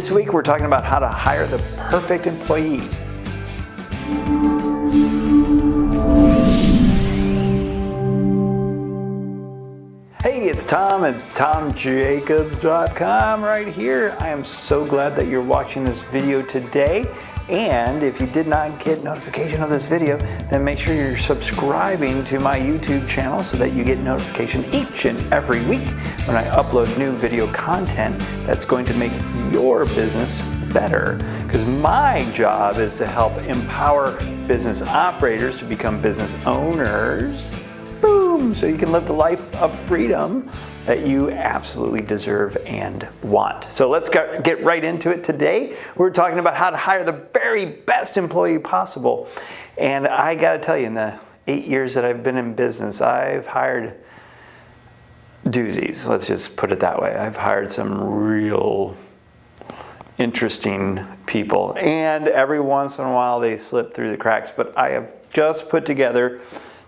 This week we're talking about how to hire the perfect employee. Hey, it's Tom at TomJacobs.com right here. I am so glad that you're watching this video today. And if you did not get notification of this video, then make sure you're subscribing to my YouTube channel so that you get notification each and every week when I upload new video content that's going to make your business better. Because my job is to help empower business operators to become business owners. Boom! So you can live the life of freedom that you absolutely deserve and want. So let's get right into it today. We're talking about how to hire the very best employee possible. And I gotta tell you, in the 8 years that I've been in business, I've hired doozies. Let's just put it that way. I've hired some real interesting people. And every once in a while they slip through the cracks. But I have just put together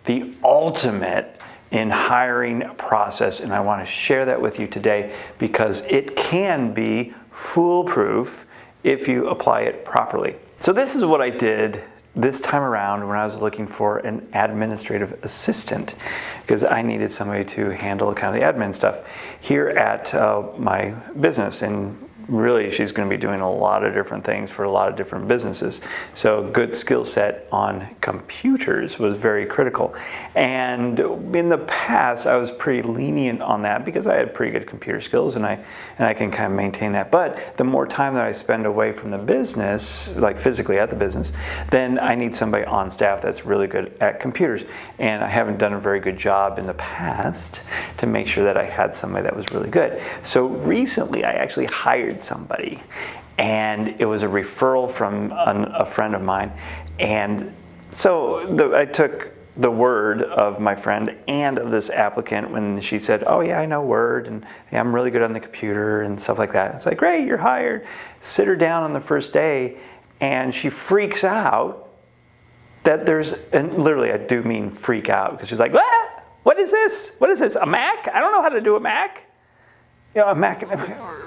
the ultimate in hiring process, and I want to share that with you today because it can be foolproof if you apply it properly. So this is what I did this time around when I was looking for an administrative assistant, because I needed somebody to handle kind of the admin stuff here at my business. And really, she's going to be doing a lot of different things for a lot of different businesses. So good skill set on computers was very critical. And in the past, I was pretty lenient on that because I had pretty good computer skills and I can kind of maintain that. But the more time that I spend away from the business, like physically at the business, then I need somebody on staff that's really good at computers. And I haven't done a very good job in the past to make sure that I had somebody that was really good. So recently, I actually hired somebody, and it was a referral from a friend of mine. And so I took the word of my friend and of this applicant when she said, oh yeah, I know Word and yeah, I'm really good on the computer and stuff like that. It's like, great, you're hired. Sit her down on the first day, and she freaks out that there's, and literally I do mean freak out, because she's like, ah, what is this? What is this, a Mac? I don't know how to do a Mac. You know, a Mac,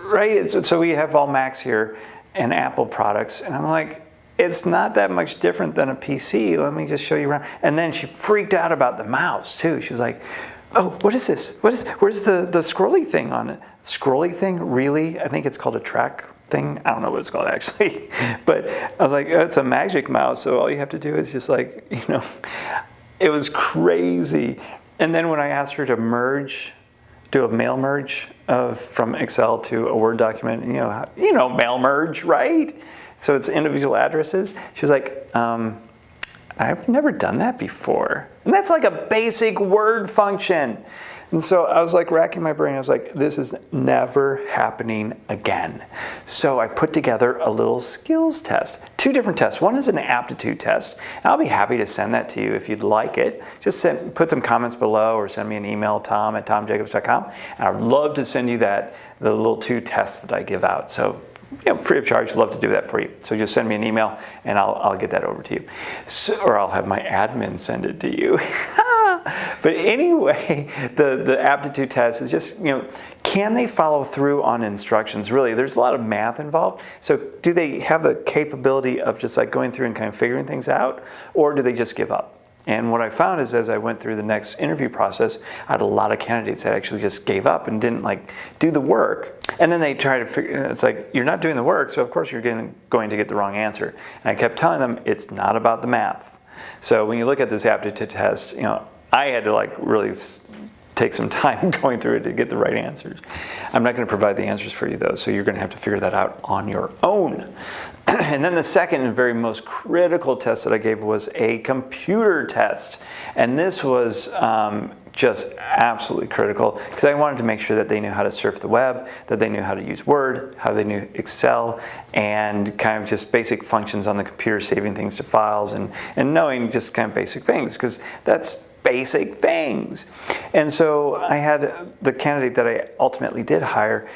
right? So we have all Macs here and Apple products. And I'm like, it's not that much different than a PC. Let me just show you around. And then she freaked out about the mouse too. She was like, oh, what is this? Where's the scrolly thing on it? Scrolly thing? Really? I think it's called a track thing. I don't know what it's called actually. But I was like, oh, it's a magic mouse. So all you have to do is just like, you know, it was crazy. And then when I asked her to do a mail merge from Excel to a Word document, you know mail merge, right? So it's individual addresses. She was like, I've never done that before. And that's like a basic Word function. And so I was like racking my brain. I was like, this is never happening again. So I put together a little skills test. 2 different tests. One is an aptitude test. And I'll be happy to send that to you if you'd like it. Just put some comments below or send me an email, tom@tomjacobs.com. And I'd love to send you the little 2 tests that I give out. So, you know, free of charge, love to do that for you. So just send me an email and I'll get that over to you. So, or I'll have my admin send it to you. But anyway, the aptitude test is just, you know, can they follow through on instructions? Really, there's a lot of math involved. So do they have the capability of just like going through and kind of figuring things out, or do they just give up? And what I found is as I went through the next interview process, I had a lot of candidates that actually just gave up and didn't like do the work. And then they try to figure, it's like, you're not doing the work, so of course you're going to get the wrong answer. And I kept telling them, it's not about the math. So when you look at this aptitude test, you know, I had to like really take some time going through it to get the right answers. I'm not going to provide the answers for you though, so you're going to have to figure that out on your own. And then the second and very most critical test that I gave was a computer test. And this was just absolutely critical because I wanted to make sure that they knew how to surf the web, that they knew how to use Word, how they knew Excel, and kind of just basic functions on the computer, saving things to files and knowing just kind of basic things, because that's basic things. And so I had the candidate that I ultimately did hire,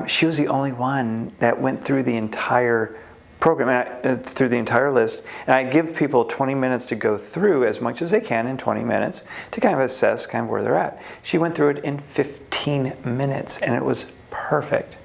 she was the only one that went through the entire program, through the entire list, and I give people 20 minutes to go through as much as they can in 20 minutes to kind of assess kind of where they're at. She went through it in 15 minutes and it was perfect.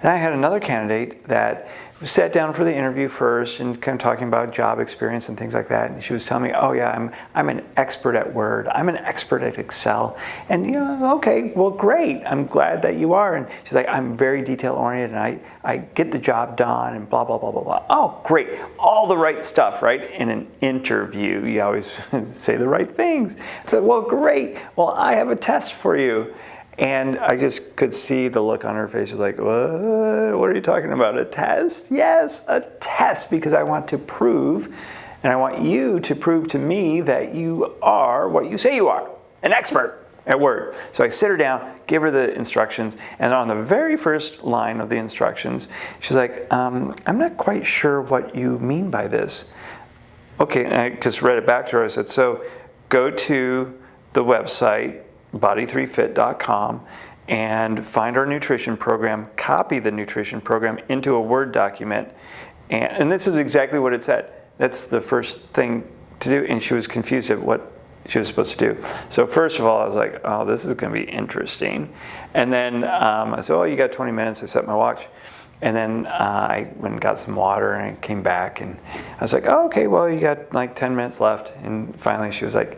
Then I had another candidate that sat down for the interview first and kind of talking about job experience and things like that. And she was telling me, oh yeah, I'm an expert at Word. I'm an expert at Excel. And okay, well great. I'm glad that you are. And she's like, I'm very detail oriented and I get the job done and blah, blah, blah, blah, blah. Oh, great. All the right stuff, right? In an interview, you always say the right things. So, well, great. Well, I have a test for you. And I just could see the look on her face. She's like, what are you talking about? A test? Yes, a test, because I want to prove, and I want you to prove to me that you are what you say you are, an expert at Word. So I sit her down, give her the instructions, and on the very first line of the instructions, she's like, I'm not quite sure what you mean by this. Okay, and I just read it back to her. I said, so go to the website, body3fit.com, and find our nutrition program, copy the nutrition program into a Word document. And this is exactly what it said. That's the first thing to do. And she was confused at what she was supposed to do. So first of all, I was like, oh, this is going to be interesting. And then I said, oh, you got 20 minutes. I set my watch. And then I went and got some water and I came back and I was like, oh, okay, well, you got like 10 minutes left. And finally she was like,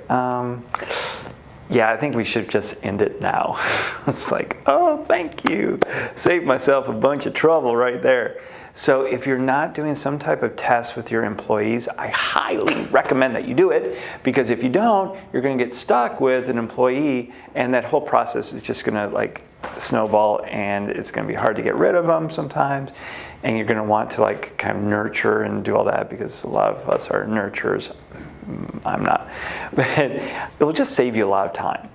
yeah, I think we should just end it now. It's like, oh, thank you. Saved myself a bunch of trouble right there. So if you're not doing some type of test with your employees, I highly recommend that you do it, because if you don't, you're going to get stuck with an employee and that whole process is just going to like snowball and it's going to be hard to get rid of them sometimes. And you're going to want to like kind of nurture and do all that, because a lot of us are nurturers. I'm not, but it will just save you a lot of time.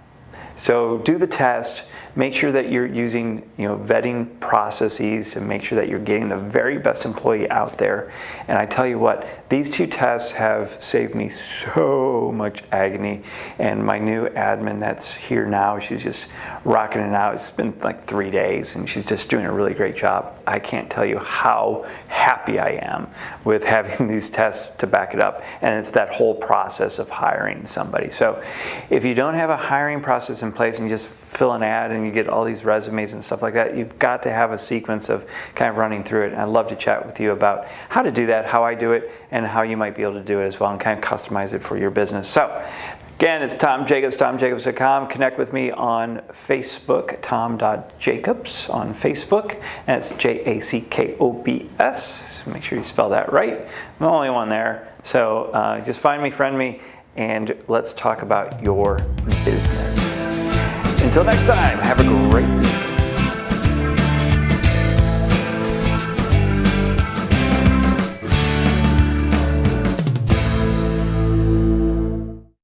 So do the test, make sure that you're using vetting processes to make sure that you're getting the very best employee out there. And I tell you what, these two tests have saved me so much agony. And my new admin that's here now, she's just rocking it out. It's been like 3 days and she's just doing a really great job. I can't tell you how happy I am with having these tests to back it up. And it's that whole process of hiring somebody. So if you don't have a hiring process in place and you just fill an ad and you get all these resumes and stuff like that, you've got to have a sequence of kind of running through it. And I'd love to chat with you about how to do that, how I do it, and how you might be able to do it as well and kind of customize it for your business. So again, it's Tom Jacobs, TomJacobs.com. Connect with me on Facebook, tom.jacobs on Facebook, and it's Jackobs. So make sure you spell that right. I'm the only one there. So just find me, friend me, and let's talk about your business. Until next time, have a great week.